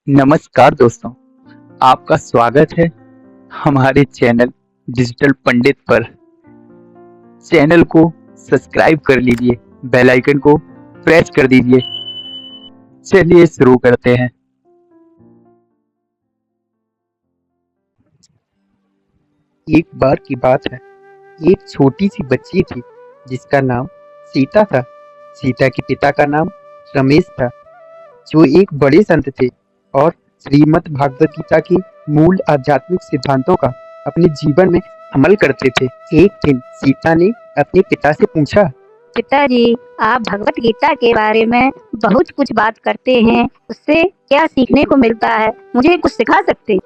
नमस्कार दोस्तों, आपका स्वागत है हमारे चैनल डिजिटल पंडित पर। चैनल को सब्सक्राइब कर लीजिए, बेल आइकन को प्रेस कर दीजिए। चलिए शुरू करते हैं। एक बार की बात है, एक छोटी सी बच्ची थी जिसका नाम सीता था। सीता के पिता का नाम रमेश था, जो एक बड़े संत थे और श्रीमद् भागवत गीता के मूल आध्यात्मिक सिद्धांतों का अपने जीवन में अमल करते थे। एक दिन सीता ने अपने पिता से पूछा, पिताजी, आप भगवत गीता के बारे में बहुत कुछ बात करते हैं, उससे क्या सीखने को मिलता है? मुझे कुछ सिखा सकते?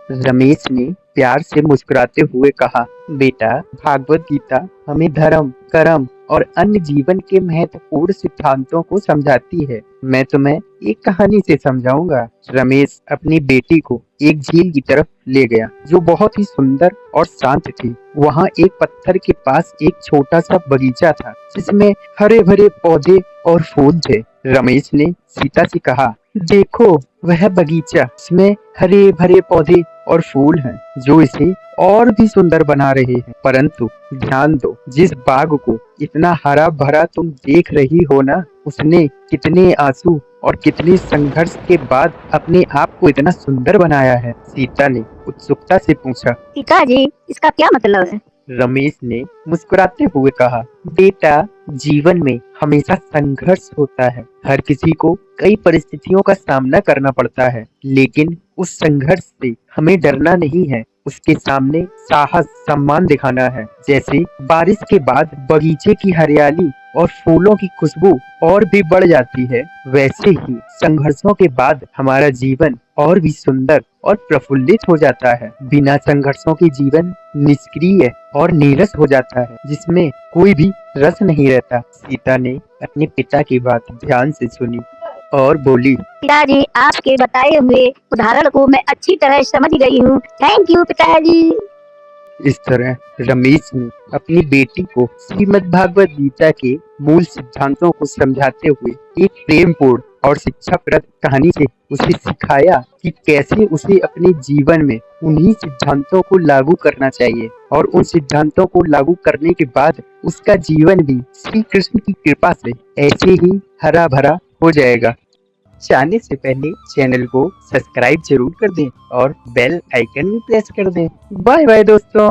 रमेश ने प्यार से मुस्कुराते हुए कहा, बेटा, भागवत गीता हमें धर्म, कर्म और अन्य जीवन के महत्वपूर्ण सिद्धांतों को समझाती है। मैं तुम्हें एक कहानी से समझाऊंगा। रमेश अपनी बेटी को एक झील की तरफ ले गया, जो बहुत ही सुंदर और शांत थी। वहाँ एक पत्थर के पास एक छोटा सा बगीचा था, जिसमें हरे भरे पौधे और फूल थे। रमेश ने सीता से कहा, देखो, वह बगीचा, इसमें हरे भरे पौधे और फूल हैं, जो इसे और भी सुंदर बना रहे हैं। परंतु ध्यान दो, जिस बाग को इतना हरा भरा तुम देख रही हो ना, उसने कितने आंसू और कितने संघर्ष के बाद अपने आप को इतना सुंदर बनाया है। सीता ने उत्सुकता से पूछा। पिताजी, इसका क्या मतलब है? रमेश ने मुस्कुराते हुए कहा, बेटा, जीवन में हमेशा संघर्ष होता है। हर किसी को कई परिस्थितियों का सामना करना पड़ता है, लेकिन उस संघर्ष से हमें डरना नहीं है। उसके सामने साहस, सम्मान दिखाना है। जैसे बारिश के बाद बगीचे की हरियाली और फूलों की खुशबू और भी बढ़ जाती है, वैसे ही संघर्षों के बाद हमारा जीवन और भी सुंदर और प्रफुल्लित हो जाता है। बिना संघर्षों के जीवन निष्क्रिय और नीरस हो जाता है, जिसमें कोई भी रस नहीं रहता। सीता ने अपने पिता की बात ध्यान से सुनी और बोली, पिताजी, आपके बताए हुए उदाहरण को मैं अच्छी तरह समझ गई हूँ। थैंक यू पिताजी। इस तरह रमेश ने अपनी बेटी को श्रीमद् भागवत गीता के मूल सिद्धांतों को समझाते हुए एक प्रेमपूर्ण और शिक्षाप्रद कहानी से उसे सिखाया कि कैसे उसे अपने जीवन में उन्हीं सिद्धांतों को लागू करना चाहिए, और उन सिद्धांतों को लागू करने के बाद उसका जीवन भी श्री कृष्ण की कृपा से ऐसे ही हरा भरा हो जाएगा। जाने से पहले चैनल को सब्सक्राइब जरूर कर दें और बेल आइकन भी प्रेस कर दें। बाय बाय दोस्तों।